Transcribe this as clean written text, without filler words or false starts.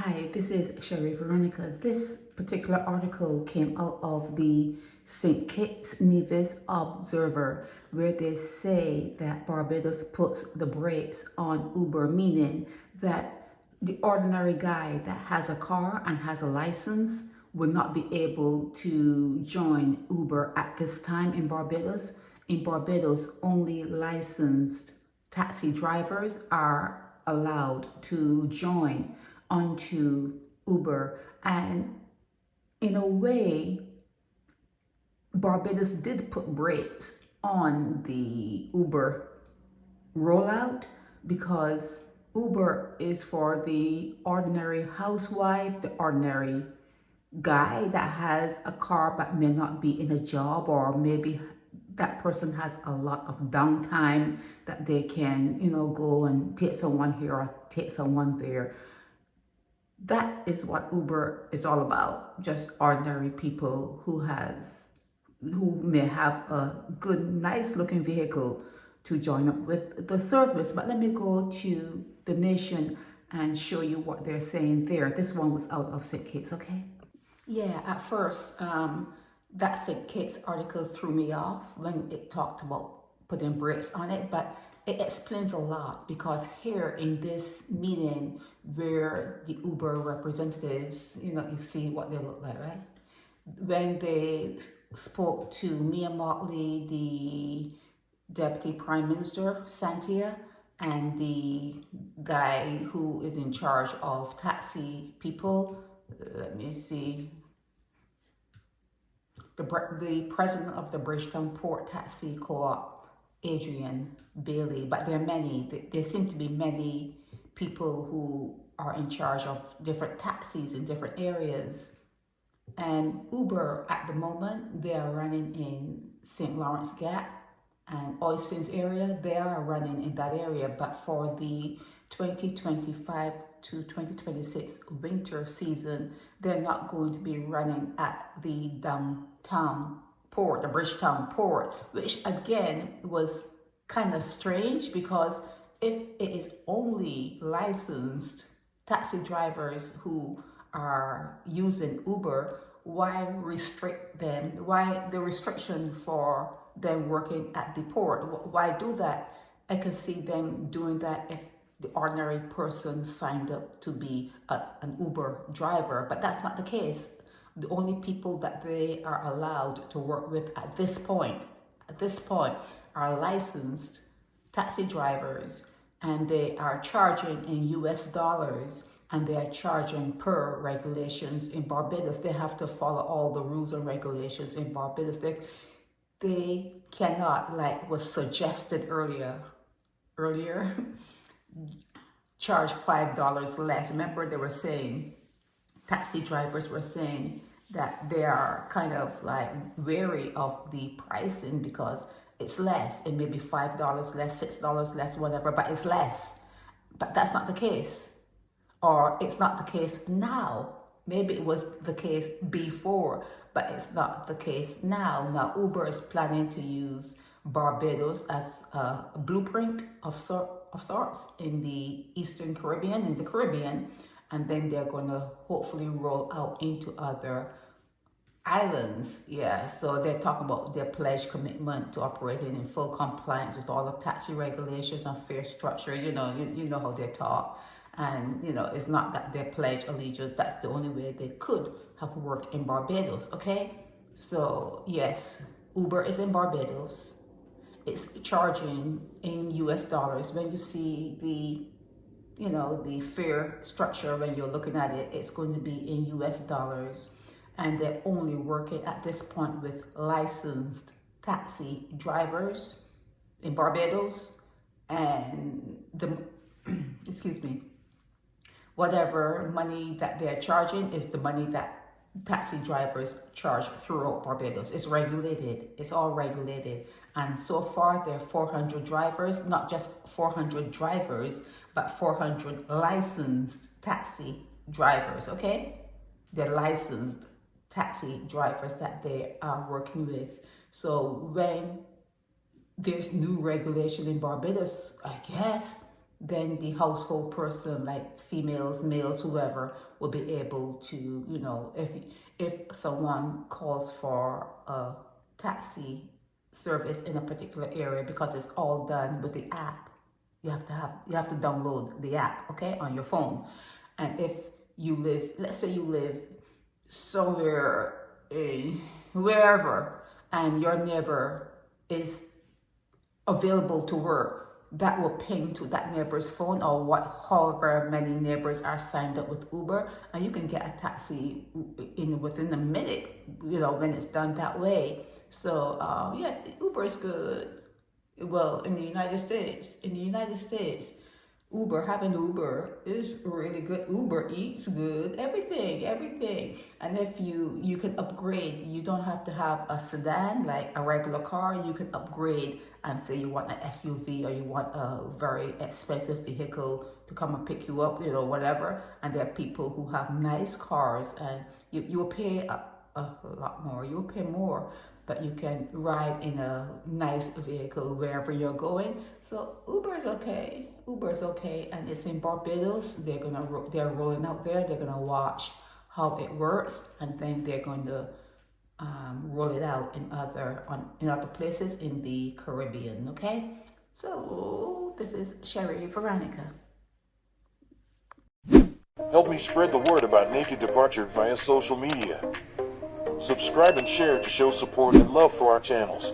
Hi, this is Sherry Veronica. This particular article came out of the St. Kitts Nevis Observer, where they say that Barbados puts the brakes on Uber, meaning that the ordinary guy that has a car and has a license will not be able to join Uber at this time in Barbados. In Barbados, only licensed taxi drivers are allowed to join onto Uber. And in a way, Barbados did put brakes on the Uber rollout because Uber is for the ordinary housewife, the ordinary guy that has a car but may not be in a job, or maybe that person has a lot of downtime that they can, go and take someone here or take someone there. That is what Uber is all about. Just ordinary people who may have a good, nice looking vehicle to join up with the service. But let me go to the Nation and show you what they're saying there. This one was out of St. Kitts, okay? Yeah, at first, that St. Kitts article threw me off when it talked about putting brakes on it, but it explains a lot, because here in this meeting where the Uber representatives, you see what they look like, right? When they spoke to Mia Motley, the Deputy Prime Minister, Santia, and the guy who is in charge of taxi people, let me see, the president of the Bridgetown Port Taxi Co-op, Adrian Bailey. But there are many, there seem to be many people who are in charge of different taxis in different areas. And Uber at the moment, they are running in St. Lawrence Gap and Oistins area. They are running in that area, but for the 2025 to 2026 winter season, they're not going to be running at the downtown port, the Bridgetown port, which again was kind of strange, because if it is only licensed taxi drivers who are using Uber, why restrict them? Why the restriction for them working at the port? Why do that? I can see them doing that if the ordinary person signed up to be an Uber driver, but that's not the case. The only people that they are allowed to work with at this point are licensed taxi drivers, and they are charging in US dollars, and they are charging per regulations in Barbados. They have to follow all the rules and regulations in Barbados. They cannot, like was suggested earlier, charge $5 less. Remember, they were saying, taxi drivers were saying that they are kind of like wary of the pricing because it's less. It may be $5 less, $6 less, whatever, but it's less. But that's not the case. Or it's not the case now. Maybe it was the case before, but it's not the case now. Now, Uber is planning to use Barbados as a blueprint of sorts in the Eastern Caribbean, and then they're going to hopefully roll out into other islands. Yeah, so they're talking about their pledge commitment to operating in full compliance with all the taxi regulations and fare structures. You know how they talk. And, it's not that they pledge allegiance. That's the only way they could have worked in Barbados, okay? So, yes, Uber is in Barbados. It's charging in US dollars. When you see the fare structure, when you're looking at it, it's going to be in US dollars. And they're only working at this point with licensed taxi drivers in Barbados. And excuse me, whatever money that they're charging is the money that taxi drivers charge throughout Barbados. It's regulated. It's all regulated. And so far, there are 400 drivers, not just 400 drivers, but 400 licensed taxi drivers, okay? They're licensed taxi drivers that they are working with. So when there's new regulation in Barbados, I guess then the household person, like females, males, whoever, will be able to, you know, if someone calls for a taxi service in a particular area, because it's all done with the app. You have to download the app, okay, on your phone. And if you live, let's say you live somewhere in wherever, and your neighbor is available to work, that will ping to that neighbor's phone, or however many neighbors are signed up with Uber, and you can get a taxi within a minute, you know, when it's done that way. So yeah, Uber is good. Well, in the United States, having Uber is really good. Uber Eats good, everything. And if you can upgrade, you don't have to have a sedan like a regular car. You can upgrade and say you want an SUV, or you want a very expensive vehicle to come and pick you up, you know, whatever. And there are people who have nice cars, and you'll pay a lot more. You'll pay more, but you can ride in a nice vehicle wherever you're going. So Uber is okay, and it's in Barbados. They're rolling out there. They're gonna watch how it works, and then they're going to roll it out in other places in the Caribbean. Okay, so this is Sherry Veronica. Help me spread the word about Naked Departure via social media. Subscribe and share to show support and love for our channels.